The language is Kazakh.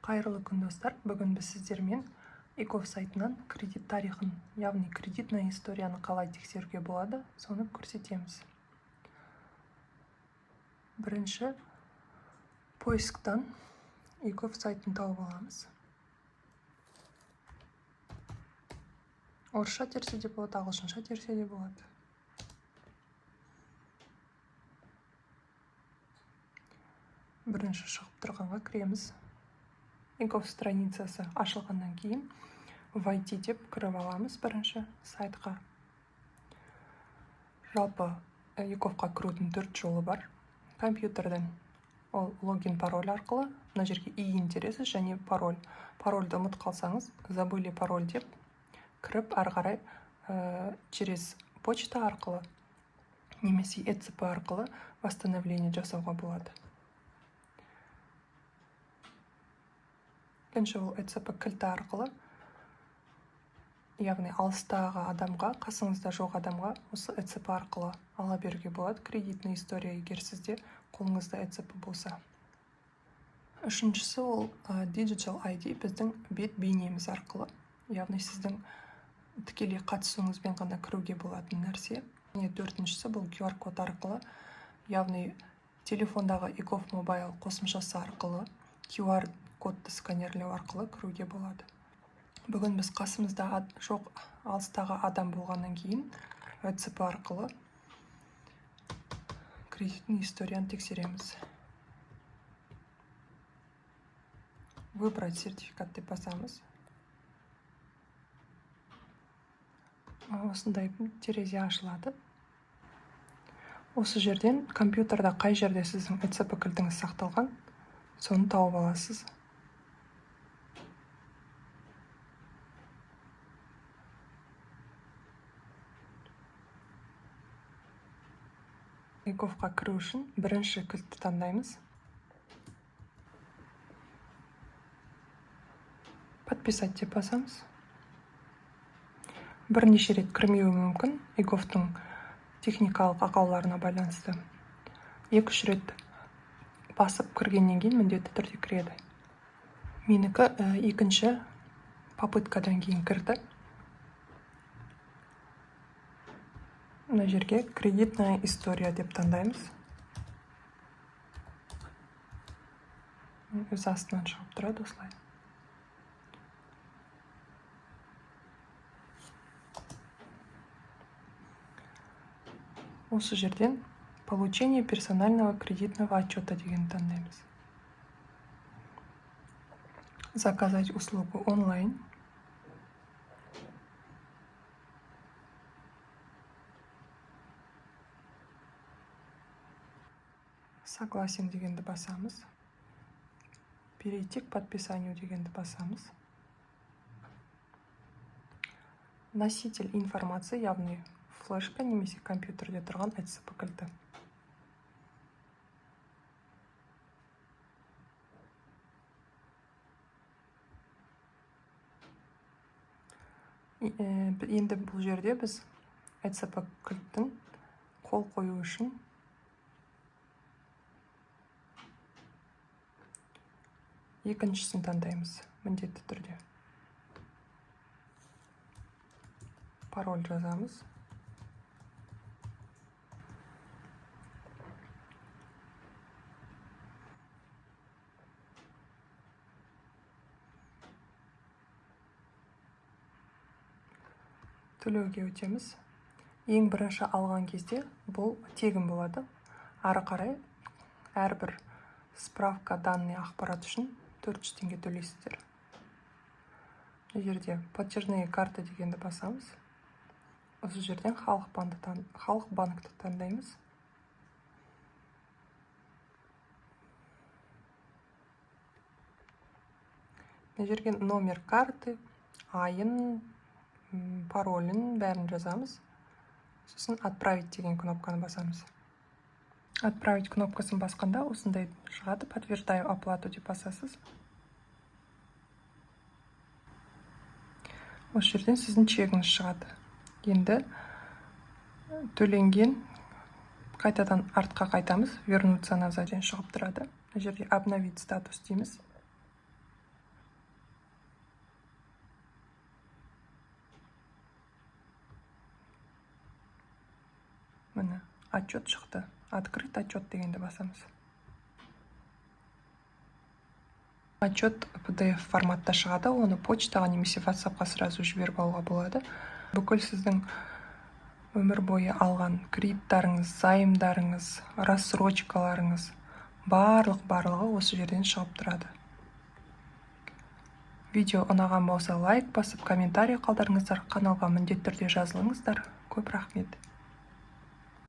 Қайырлы күн достар, бүгін біз сіздермен Иков сайтынан кредит тарихын, яғни кредитная историяны қалай тексеруге болады, соны көрсетеміз. Бірінші поисктан Иков сайтын тауып аламыз. Орысша терсе де болады, ағылшынша терсе де болады. Бірінші шығып тұрғанға кіреміз. Иков страницасы ашылғаннан кейін войти деп кіріп аламыз бірінші сайтқа. Жалпы Иковқа кірудің 4 жолы бар. Компьютерден ол логин пароль арқылы, мына жерге и интересы және пароль. Парольді ұмыт қалсаңыз, забыли пароль деп кіріп, ары қарай через почта арқылы немесе ЭЦП арқылы восстановление жасауға болады. Екінші ол ЭЦП кілті арқылы, яғни алыстағы адамға, қасыңызда жоқ адамға осы ЭЦП арқылы ала беруге болады. Кредитный история егер сізде қолыңызда ЭЦП болса. Үшіншісі ол Digital ID, біздің бет бейнеміз арқылы, яғни сіздің тікелей қатысуыңызбен ғана кіруге болатын нәрсе. Төртіншісі бұл QR код арқылы, яғни телефондағы Иков Mobile қосымшасы арқылы QR кодты сканерлеу арқылы кіруге болады. Бүгін біз қасымызда жоқ алыстағы адам болғаннан кейін ЭЦП арқылы кредитный историяны тексереміз. Выбрать сертификат деп басамыз. Осындай терезе ашылады. Осы жерден компьютерда қай жерде сіздің ЭЦП кілтіңіз сақталған, соны тауып аласыз. Иковқа кіру үшін бірінші кілтті таңдаймыз. Подписать деп басамыз. Бірнеше рет кірмеуі мүмкін, Иковтың техникалық ақауларына байланысты. 2-3 рет басып кіргеннен кейін міндетті түрде кіреді. Менікі екінші попыткадан кейін кірді. Мына жерге кредитная история деп таңдаймыз. Өз астынан шығып тұрады осылай. Осы жерден получение персонального кредитного отчета деген таңдаймыз. Заказать услугу онлайн. Согласен дегенді басамыз. Перейти к подписанию дегенді басамыз. Носитель информации, яғни флешка немесе компьютерде тұрған ЭЦП кілті. Енді бұл жерде біз ЭЦП кілттің қол қою үшін екіншісін таңдаймыз, міндетті түрде. Пароль жазамыз. Төлеуге өтеміз. Ең бірінші алған кезде бұл тегін болады. Ары қарай әрбір справка данный ақпарат үшін 400 теңге төлейсіздер. Бұл жерде платежные карты дегенді басамыз. Осы жерден халық банкті таңдаймыз. Бұл жерге номер карты, айын, паролін бәрін жазамыз. Сосын отправить деген кнопканы басамыз. Отправить кнопкасын басқанда осындай шығады, подтверждаю оплату деп басасыз. Осы жерден сіздің чегіңіз шығады. Енді төленген қайтадан артқа қайтамыз, вернуться назад шығып тұрады. Бұл жерде обновить статус дейміз. міне отчет шықты. Открыть отчет дегенде басамыз. Отчет PDF форматта шығады, оны почтаға немесе WhatsAppқа сразу жіберіп алуға болады. Бүкіл сіздің өмір бойы алған кредиттарыңыз, займдарыңыз, рассрочкаларыңыз барлығы осы жерден шығып тұрады. Видео ұнаған болса лайк басып, комментарий қалдырыңыздар, каналға міндетті түрде жазылыңыздар. Көп рахмет.